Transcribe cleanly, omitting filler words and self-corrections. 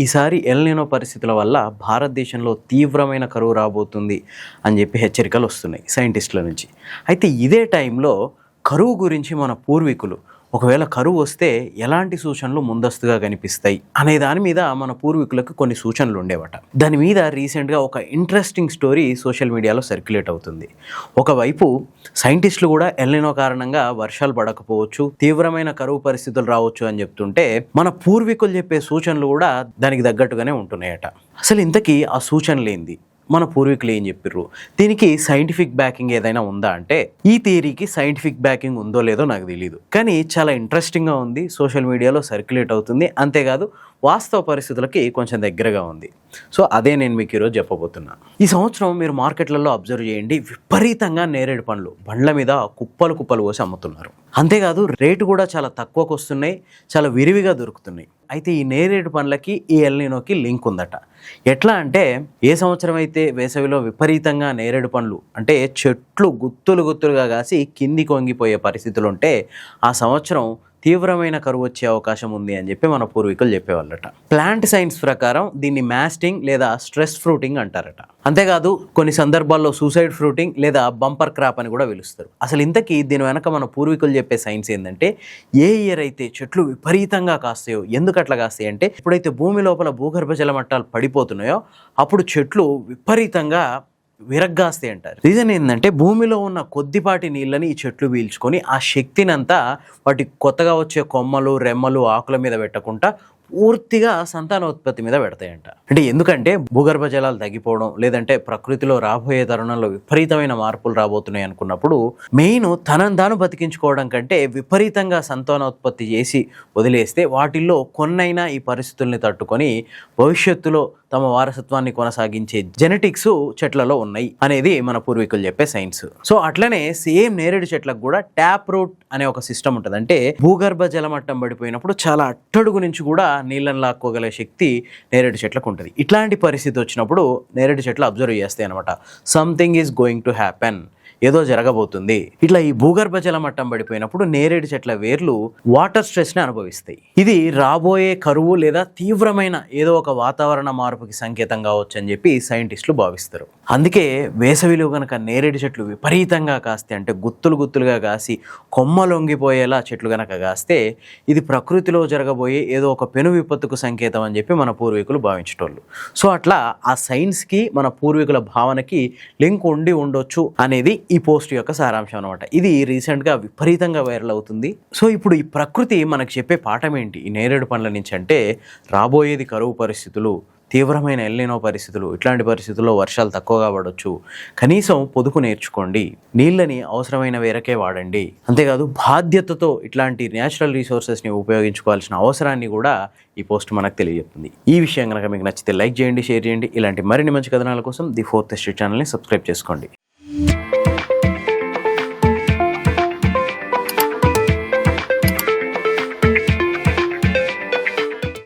ఈసారి El Nino పరిస్థితుల వల్ల భారతదేశంలో తీవ్రమైన కరువు రాబోతుంది అని చెప్పి హెచ్చరికలు వస్తున్నాయి సైంటిస్టుల నుంచి. అయితే ఇదే టైంలో కరువు గురించి మన పూర్వీకులు ఒకవేళ కరువు వస్తే ఎలాంటి సూచనలు ముందస్తుగా కనిపిస్తాయి అనే దాని మీద మన పూర్వీకులకు కొన్ని సూచనలు ఉండేవట. దాని మీద రీసెంట్గా ఒక ఇంట్రెస్టింగ్ స్టోరీ సోషల్ మీడియాలో సర్క్యులేట్ అవుతుంది. ఒకవైపు సైంటిస్టులు కూడా ఎల్ నినో కారణంగా వర్షాలు పడకపోవచ్చు, తీవ్రమైన కరువు పరిస్థితులు రావచ్చు అని చెప్తుంటే, మన పూర్వీకులు చెప్పే సూచనలు కూడా దానికి తగ్గట్టుగానే ఉంటున్నాయట. అసలు ఇంతకీ ఆ సూచనలు ఏంది, మన పూర్వీకులు ఏం చెప్పిర్రు, దీనికి సైంటిఫిక్ బ్యాకింగ్ ఏదైనా ఉందా అంటే, ఈ థియరీకి సైంటిఫిక్ బ్యాకింగ్ ఉందో లేదో నాకు తెలియదు, కానీ చాలా ఇంట్రెస్టింగ్గా ఉంది, సోషల్ మీడియాలో సర్క్యులేట్ అవుతుంది. అంతేకాదు వాస్తవ పరిస్థితులకి కొంచెం దగ్గరగా ఉంది. సో అదే నేను మీకు ఈరోజు చెప్పబోతున్నా. ఈ సంవత్సరం మీరు మార్కెట్లలో అబ్జర్వ్ చేయండి, విపరీతంగా నేరేడు పండ్లు బండ్ల మీద కుప్పలు కుప్పలు పోసి అమ్ముతున్నారు. అంతేకాదు రేటు కూడా చాలా తక్కువకు వస్తున్నాయి, చాలా విరివిగా దొరుకుతున్నాయి. అయితే ఈ నేరేడు పండ్లకి ఈ ఎల్ నినోకి లింక్ ఉందట. ఎట్లా అంటే, ఏ సంవత్సరం అయితే వేసవిలో విపరీతంగా నేరేడు పండ్లు అంటే చెట్లు గుత్తులు గుత్తులుగా కాసి కిందికి వంగిపోయే పరిస్థితులు ఉంటే, ఆ సంవత్సరం తీవ్రమైన కరువు వచ్చే అవకాశం ఉంది అని చెప్పి మన పూర్వీకులు చెప్పేవాళ్ళట. ప్లాంట్ సైన్స్ ప్రకారం దీన్ని మ్యాస్టింగ్ లేదా స్ట్రెస్ ఫ్రూటింగ్ అంటారట. అంతేకాదు కొన్ని సందర్భాల్లో సూసైడ్ ఫ్రూటింగ్ లేదా బంపర్ క్రాప్ అని కూడా పిలుస్తారు. అసలు ఇంతకీ దీని వెనక మన పూర్వీకులు చెప్పే సైన్స్ ఏంటంటే, ఏ ఇయర్ అయితే చెట్లు విపరీతంగా కాస్తాయో, ఎందుకు అట్లా కాస్తాయి అంటే, ఎప్పుడైతే భూమి లోపల భూగర్భ జల మట్టాలు పడిపోతున్నాయో అప్పుడు చెట్లు విపరీతంగా విరగ్గాస్తాయి అంటారు. రీజన్ ఏంటంటే, భూమిలో ఉన్న కొద్దిపాటి నీళ్ళని ఈ చెట్లు పీల్చుకొని ఆ శక్తిని అంతా వాటి కొత్తగా వచ్చే కొమ్మలు, రెమ్మలు, ఆకుల మీద పెట్టకుండా పూర్తిగా సంతానోత్పత్తి మీద పెడతాయంట. అంటే ఎందుకంటే భూగర్భ జలాలు తగ్గిపోవడం, లేదంటే ప్రకృతిలో రాబోయే తరుణంలో విపరీతమైన మార్పులు రాబోతున్నాయి అనుకున్నప్పుడు, మెయిన్ తనను తాను బతికించుకోవడం కంటే విపరీతంగా సంతానోత్పత్తి చేసి వదిలేస్తే వాటిల్లో కొన్నైనా ఈ పరిస్థితుల్ని తట్టుకొని భవిష్యత్తులో తమ వారసత్వాన్ని కొనసాగించే జెనెటిక్స్ చెట్లలో ఉన్నాయి అనేది మన పూర్వీకులు చెప్పే సైన్స్. సో అట్లనే సేమ్ నేరేడు చెట్లకు కూడా ట్యాప్ రూట్ అనే ఒక సిస్టమ్ ఉంటుంది. అంటే భూగర్భ జలమట్టం పడిపోయినప్పుడు చాలా అట్టడుగు నుంచి కూడా నీళ్ళని లాక్కోగల శక్తి నేరేడు చెట్లకు ఉంటుంది. ఇట్లాంటి పరిస్థితి వచ్చినప్పుడు నేరేడు చెట్లు అబ్జర్వ్ చేస్తాయి అనమాట, something is going to happen, ఏదో జరగబోతుంది. ఇట్లా ఈ భూగర్భ జల మట్టం పడిపోయినప్పుడు నేరేడు చెట్ల వేర్లు వాటర్ స్ట్రెస్ని అనుభవిస్తాయి. ఇది రాబోయే కరువు లేదా తీవ్రమైన ఏదో ఒక వాతావరణ మార్పుకి సంకేతం కావచ్చు అని చెప్పి సైంటిస్టులు భావిస్తారు. అందుకే వేసవిలో కనుక నేరేడు చెట్లు విపరీతంగా కాస్తే, అంటే గుత్తులు గుత్తులుగా కాసి కొమ్మలొంగిపోయేలా చెట్లు కనుక కాస్తే, ఇది ప్రకృతిలో జరగబోయే ఏదో ఒక పెను విపత్తుకు సంకేతం అని చెప్పి మన పూర్వీకులు భావించేటోళ్ళు. సో అట్లా ఆ సైన్స్కి మన పూర్వీకుల భావనకి లింక్ ఉండి ఉండొచ్చు అనేది ఈ పోస్ట్ యొక్క సారాంశం అనమాట. ఇది రీసెంట్గా విపరీతంగా వైరల్ అవుతుంది. సో ఇప్పుడు ఈ ప్రకృతి మనకు చెప్పే పాఠం ఏంటి ఈ నేరేడు పండ్ల నుంచి అంటే, రాబోయేది కరువు పరిస్థితులు, తీవ్రమైన ఎల్ నినో పరిస్థితులు, ఇట్లాంటి పరిస్థితుల్లో వర్షాలు తక్కువగా పడవచ్చు. కనీసం పొదుపు నేర్చుకోండి, నీళ్ళని అవసరమైన వేరకే వాడండి. అంతేకాదు బాధ్యతతో ఇట్లాంటి న్యాచురల్ రిసోర్సెస్ని ఉపయోగించుకోవాల్సిన అవసరాన్ని కూడా ఈ పోస్ట్ మనకు తెలియజేస్తుంది. ఈ విషయం కనుక మీకు నచ్చితే లైక్ చేయండి, షేర్ చేయండి. ఇలాంటి మరిన్ని మంచి కథనాల కోసం ది ఫోర్త్ ఎస్టేట్ ఛానల్ని సబ్స్క్రైబ్ చేసుకోండి.